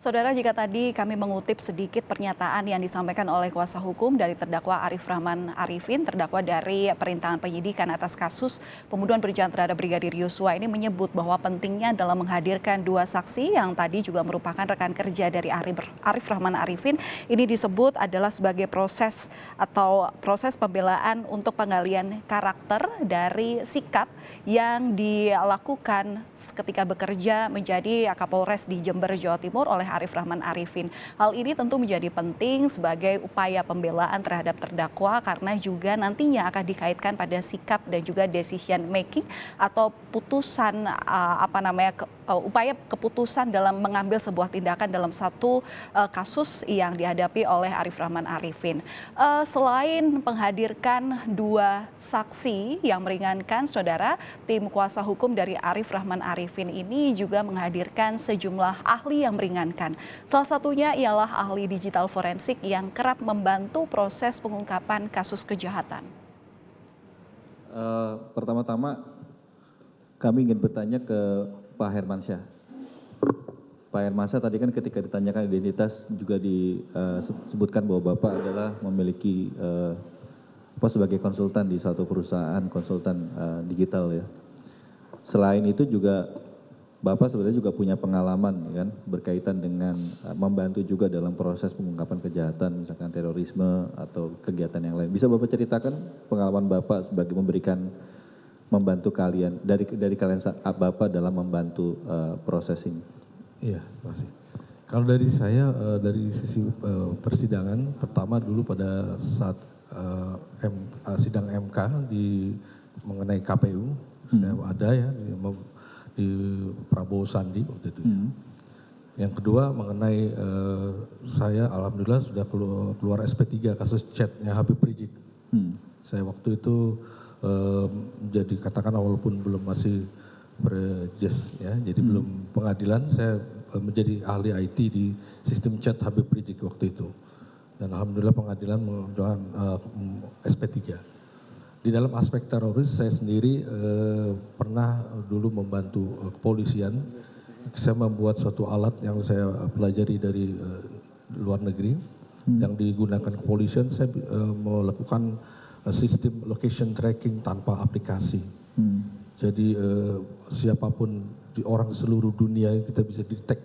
Saudara, jika tadi kami mengutip sedikit pernyataan yang disampaikan oleh kuasa hukum dari terdakwa Arif Rahman Arifin, terdakwa dari perintangan penyidikan atas kasus pembunuhan berencana terhadap Brigadir Yosua, ini menyebut bahwa pentingnya dalam menghadirkan dua saksi yang tadi juga merupakan rekan kerja dari Arif Rahman Arifin. Ini disebut adalah sebagai proses pembelaan untuk penggalian karakter dari sikap yang dilakukan ketika bekerja menjadi Kapolres di Jember, Jawa Timur oleh Arif Rahman Arifin. Hal ini tentu menjadi penting sebagai upaya pembelaan terhadap terdakwa karena juga nantinya akan dikaitkan pada sikap dan juga decision making atau putusan upaya keputusan dalam mengambil sebuah tindakan dalam satu kasus yang dihadapi oleh Arif Rahman Arifin. Selain menghadirkan dua saksi yang meringankan, saudara, tim kuasa hukum dari Arif Rahman Arifin ini juga menghadirkan sejumlah ahli yang meringankan. Salah satunya ialah ahli digital forensik yang kerap membantu proses pengungkapan kasus kejahatan. Pertama-tama kami ingin bertanya ke Pak Hermansyah. Pak Hermansyah tadi kan ketika ditanyakan identitas juga disebutkan bahwa Bapak adalah memiliki sebagai konsultan di suatu perusahaan konsultan digital ya. Selain itu juga Bapak sebenarnya juga punya pengalaman kan berkaitan dengan membantu juga dalam proses pengungkapan kejahatan misalkan terorisme atau kegiatan yang lain. Bisa Bapak ceritakan pengalaman Bapak sebagai membantu kalian dari kalian Bapak dalam membantu proses ini? Iya, terima kasih. Kalau dari saya dari sisi persidangan pertama dulu pada saat sidang MK mengenai KPU saya ada ya di Prabowo Sandi waktu itu. Yang kedua mengenai saya alhamdulillah sudah keluar SP3 kasus chatnya Habib Rizik. Saya waktu itu menjadi katakanlah walaupun belum masih berjes ya, jadi belum pengadilan, saya menjadi ahli IT di sistem chat Habib Rizik waktu itu. Dan alhamdulillah pengadilan mengeluarkan SP3. Di dalam aspek teroris saya sendiri pernah dulu membantu kepolisian. Saya membuat suatu alat yang saya pelajari dari luar negeri yang digunakan kepolisian. Saya melakukan sistem location tracking tanpa aplikasi. Jadi siapapun orang di seluruh dunia kita bisa detect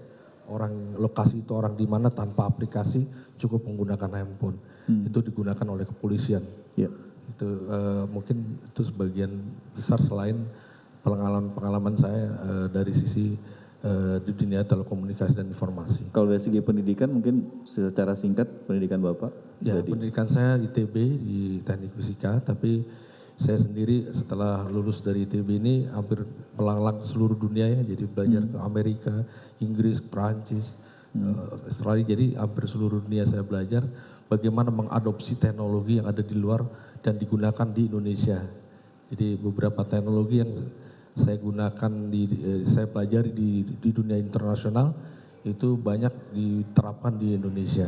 orang lokasi itu orang di mana tanpa aplikasi, cukup menggunakan handphone. Itu digunakan oleh kepolisian. Itu mungkin itu sebagian besar selain pengalaman saya dari sisi di dunia telekomunikasi dan informasi. Kalau dari segi pendidikan mungkin secara singkat pendidikan Bapak? Ya, pendidikan saya ITB di Teknik Fisika, tapi saya sendiri setelah lulus dari ITB ini hampir melanglang seluruh dunia ya, jadi belajar ke Amerika, Inggris, Perancis, Australia, jadi hampir seluruh dunia saya belajar bagaimana mengadopsi teknologi yang ada di luar dan digunakan di Indonesia. Jadi beberapa teknologi yang saya gunakan saya pelajari di dunia internasional itu banyak diterapkan di Indonesia.